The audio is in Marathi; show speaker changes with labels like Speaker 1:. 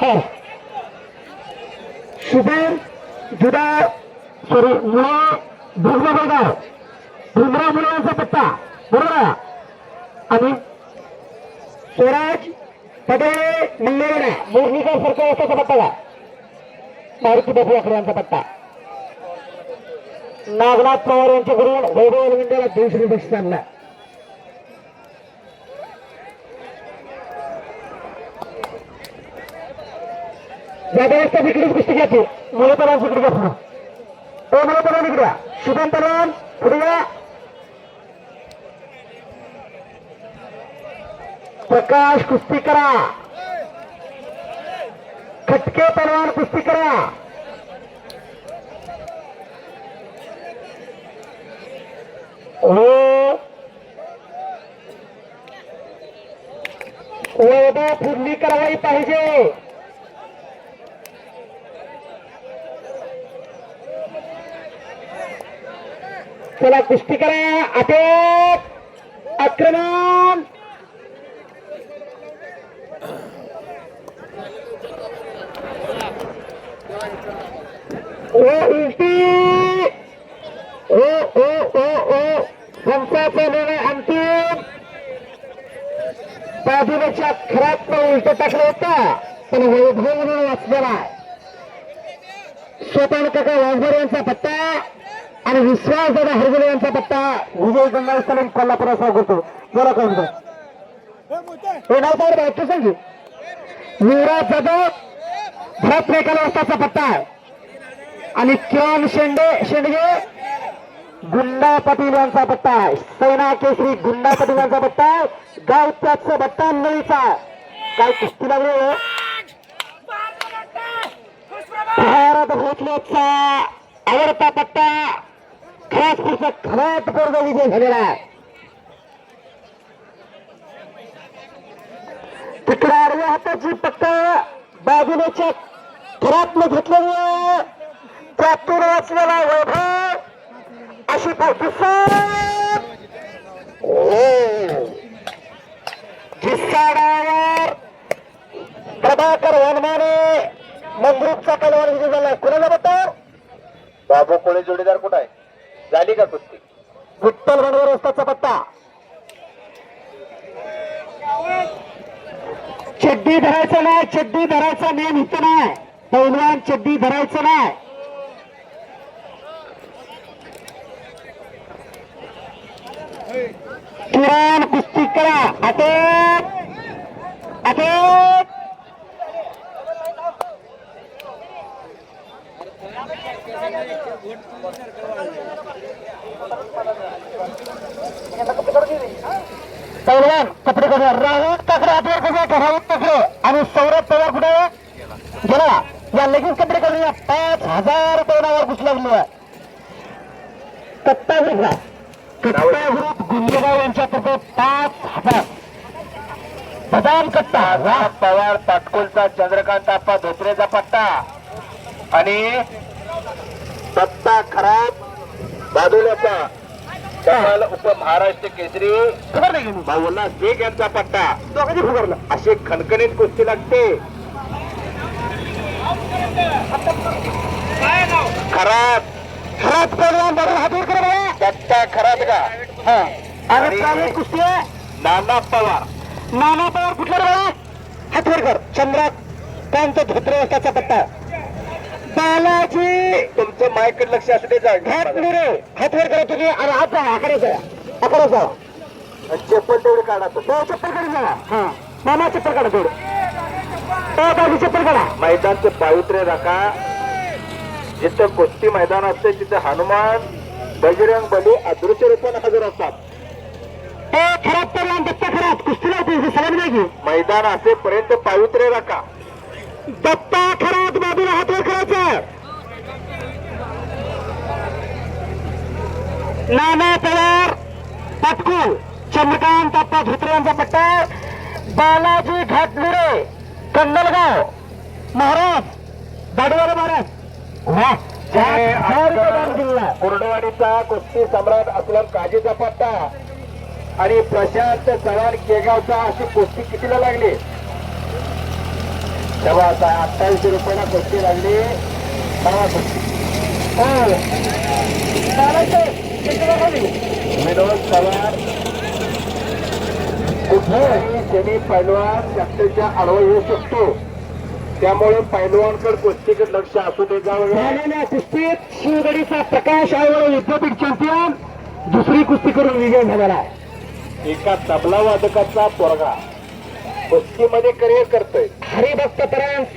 Speaker 1: हो शुभम जुदा सॉरी मुळे भुजबळगाव भीमराव मुलांचा पट्टा बरोबर आहे आणि स्वराज पटेल मल्लेवाडा मोरणीचा सरकार असाचा पट्टा मारुती बापू आकडे यांचा पट्टा नागनाथ पवार यांच्याकडून वैभव अलगंड्याला 200 बक्षीस आणला जागा वाजता इकडेच कुस्ती घ्यायची मुळे पलांची इकडे घ्या पुढे मुळे पलान इकडे शुभम पलान पुढे या प्रकाश कुस्ती करा खटके पलवान कुस्ती करा वैभव फुडली कारवाई पाहिजे चला कुस्ती करा अटक आक्रमण उलटी संपाचा निर्णय अंतिम बाजूच्या खरात उलट टाकलं होता पण वैभव म्हणून वाचलेला स्वतः काका वाघमारे यांचा पट्टा आणि विश्वास दादा हरगुले यांचा पट्टा विजय गंगास्थान कोल्हापुराचा करतो बोला कोण हे नाव तर बायको सांगी युवराज जाधव भरत मेकाला वाजताचा पट्टा आहे आणि किरण शेंडगे गुंडा पाटील यांचा पट्टा आहे सेना केसरी गुंडा पाटील यांचा पट्टा गाव त्याचा पट्टा नळीचा काय कुस्ती लागले भारत भोसलेचा आवडता पट्टा खास पुस्तक खरात कर्ज विजय झालेला आहे तिकडे आडव्या हाताची पट्टा बाजूनेच्या खरात घेतलेली त्यातून वाचलेला वैभव अशी घिसाडावर प्रभाकर वनमाने मंगरूपचा पलवान विजय झाला कुणाला बघतो
Speaker 2: बाबू कोळी जोडीदार कुठं आहे झाली का कुस्ती
Speaker 1: विठ्ठल वनवर रस्त्याचा पट्टा चड्डी धरायचं नाही चड्डी धरायचा नियम इथं नाही पैलवान चड्डी धरायचं नाही किरण कुस्ती करा अटक अटक पैलवान कपडे कसे राहुल काकडे हातवर कसे राहुल काकडे आणि सौरभ पवार कुठे गेला या लगेच कपडे करून 5,000 रुपये नावावर घुस लागलो कत्ता घेतला कत्ता गुंजगाव यांच्यातर्फे 5,000 बदाम कट्टा
Speaker 2: राज पवार पाटकोलचा चंद्रकांत आप्पा धोत्रेचा पट्टा आणि दत्ता खराब बादुल्याचा कमाल उपमहाराष्ट्र केसरी भाऊला शेख यांचा पट्टा
Speaker 1: दोघांनी फुगरला
Speaker 2: अशी खणखणीत कुस्ती लागते खराब
Speaker 1: खराब पैलवान बरोबर हातवर करा बघा
Speaker 2: दत्ता खराब का
Speaker 1: आणि प्रायव्हेट कुस्ती आहे
Speaker 2: नाना पवार
Speaker 1: नाना पवार कुठला बघा हातवरकर चंद्रकांत धोत्रे त्याचा पट्टा बालाजी
Speaker 2: तुमचं मायकडे लक्ष असू दे
Speaker 1: घाट मिरे हातवर करा तुम्ही आणि हात जावा आकडे जावा
Speaker 2: चप्पल तेवढे काढा
Speaker 1: तो चप्पल काढून जावा हा मामा चप्पल काढा तेवढं बाजू चप्पल काढा
Speaker 2: मैदानचे पावित्र्य राखा जिथं कुस्ती मैदान असते तिथे हनुमान बजरंग बली अदृश्य रूपाने हजर असतात
Speaker 1: ते खराब पैलवान दत्ता खराब कुस्तीला होती सलामी नाही
Speaker 2: मैदान असेपर्यंत पावित्र्य राखा
Speaker 1: दत्ता खराब बाजूला हातवर करायचं नाना पवार पाटकुल चंद्रकांत आप्पा धोत्रे यांचा पट्टा बालाजी घाटमिरे कन्नलगाव महाराज दाडवाडा महाराज
Speaker 2: कुर्डवाडीचा कुस्ती सम्राट असलम काजीचा पट्टा आणि प्रशांत चव्हाण केगावचा अशी कुस्ती कितीला लागली तेव्हा आता 2800 रुपयाला कुस्ती लागली. नावा कुस्ती विनोद पवार कुठलाही सेमी पैलवान जास्तीच्या आडवा येऊ शकतो. त्यामुळे पैलवानकडे कुस्तीकडे लक्ष असू दे.
Speaker 1: झालेल्या कुस्तीत शिवगडीचा प्रकाश आयवळे विद्यापीठ चॅम्पियन दुसरी कुस्ती करून विजय झालेला आहे.
Speaker 2: एका तबला वादकाचा पोरगा कुस्तीमध्ये करिअर करतोय.
Speaker 1: हरिभक्त परायण